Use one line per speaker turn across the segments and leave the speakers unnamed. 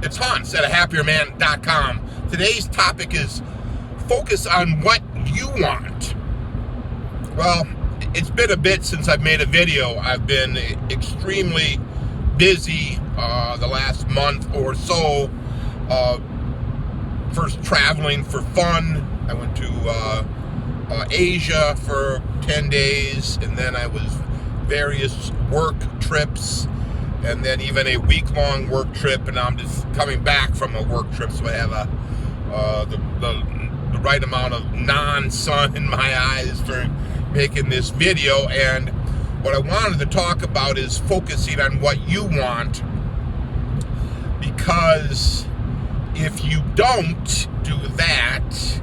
It's Hans at ahappierman.com. Today's topic is focus on what you want. Well, it's been a bit since I've made a video. I've been extremely busy the last month or so. First traveling for fun. I went to Asia for 10 days, and then I was various work trips, and then even a week-long work trip, and now I'm just coming back from a work trip, so I have the right amount of non-sun in my eyes for making this video. And what I wanted to talk about is focusing on what you want, because if you don't do that,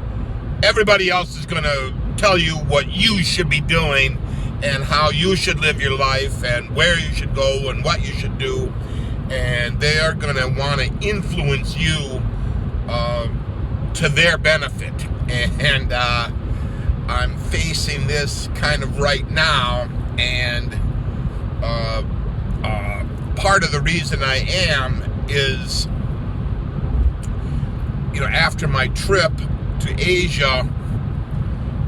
everybody else is going to tell you what you should be doing and how you should live your life and where you should go and what you should do. And they are going to want to influence you to their benefit. And I'm facing this kind of right now. And part of the reason I am is, after my trip to Asia,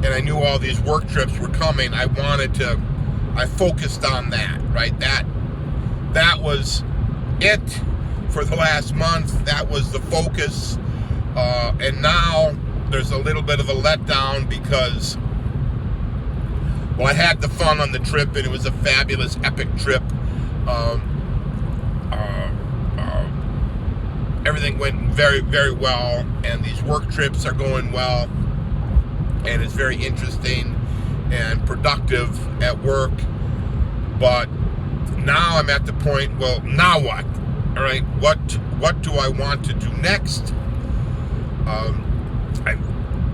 and I knew all these work trips were coming, I focused on that, right? That was it for the last month. That was the focus. And now there's a little bit of a letdown because, well, I had the fun on the trip, and it was a fabulous, epic trip. Everything went very, very well, and these work trips are going well, and it's very interesting and productive at work. But now I'm at the point, well, now what? All right, what do I want to do next?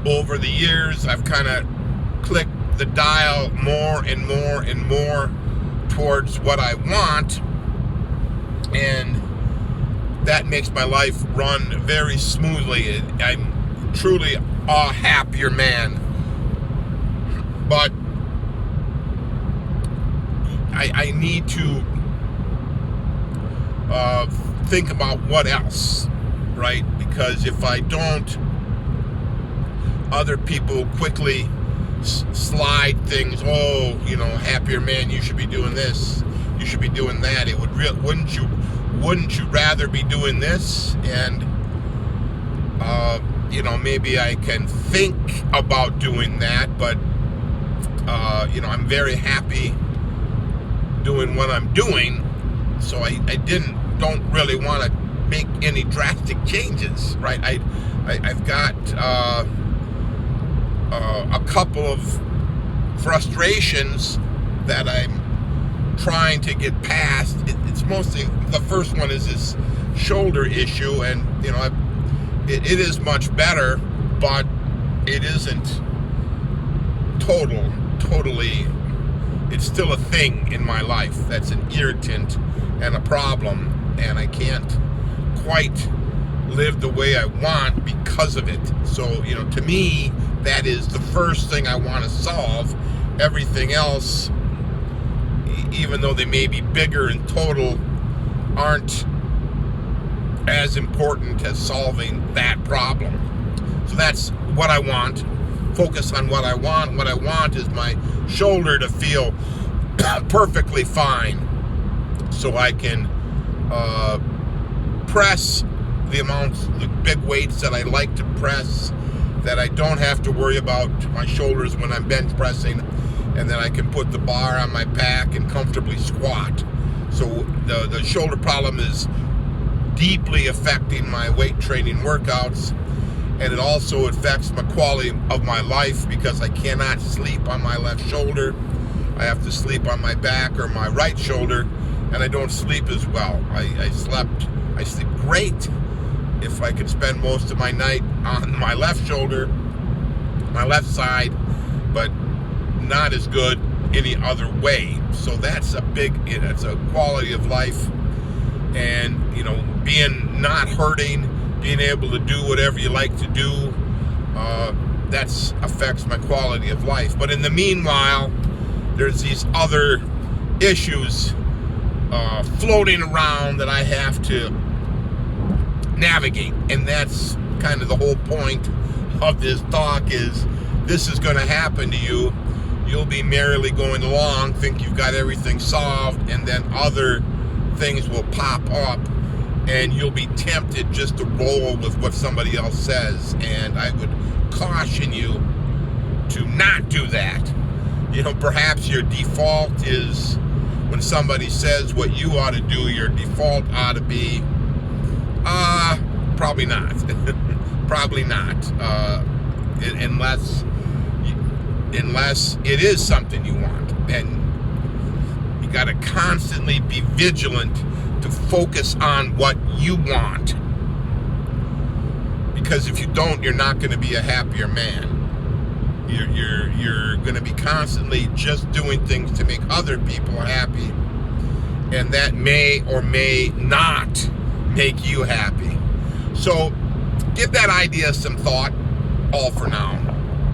Over the years, I've kind of clicked the dial more and more and more towards what I want, and that makes my life run very smoothly. I'm truly a happier man. But I need to think about what else, right? Because if I don't, other people quickly slide things. Oh, happier man, you should be doing this, you should be doing that. It would wouldn't you rather be doing this? And maybe I can think about doing that, but I'm very happy doing what I'm doing, so I don't really want to make any drastic changes, right? I've got a couple of frustrations that I'm trying to get past. It's mostly, the first one is this shoulder issue, and it is much better, but it isn't totally, it's still a thing in my life that's an irritant and a problem, and I can't quite live the way I want because of it. So, to me, that is the first thing I want to solve. Everything else, even though they may be bigger in total, aren't as important as solving that problem. So that's what I want. Focus on what I want. What I want is my shoulder to feel perfectly fine, so I can press the big weights that I like to press, that I don't have to worry about my shoulders when I'm bench pressing, and then I can put the bar on my back and comfortably squat. So the shoulder problem is deeply affecting my weight training workouts, and it also affects my quality of my life because I cannot sleep on my left shoulder. I have to sleep on my back or my right shoulder, and I don't sleep as well. I sleep great if I can spend most of my night on my left shoulder, my left side, but not as good any other way. So that's it's a quality of life. And, being not hurting, being able to do whatever you like to do, that affects my quality of life. But in the meanwhile, there's these other issues floating around that I have to navigate. And that's kind of the whole point of this talk, is this is going to happen to you. You'll be merrily going along, think you've got everything solved, and then other things will pop up, and you'll be tempted just to roll with what somebody else says. And I would caution you to not do that. You know, perhaps your default is, when somebody says what you ought to do, your default ought to be, probably not. Probably not. Unless it is something you want. And you got to constantly be vigilant to focus on what you want. Because if you don't, you're not going to be a happier man. You're going to be constantly just doing things to make other people happy. And that may or may not make you happy. So give that idea some thought. All for now.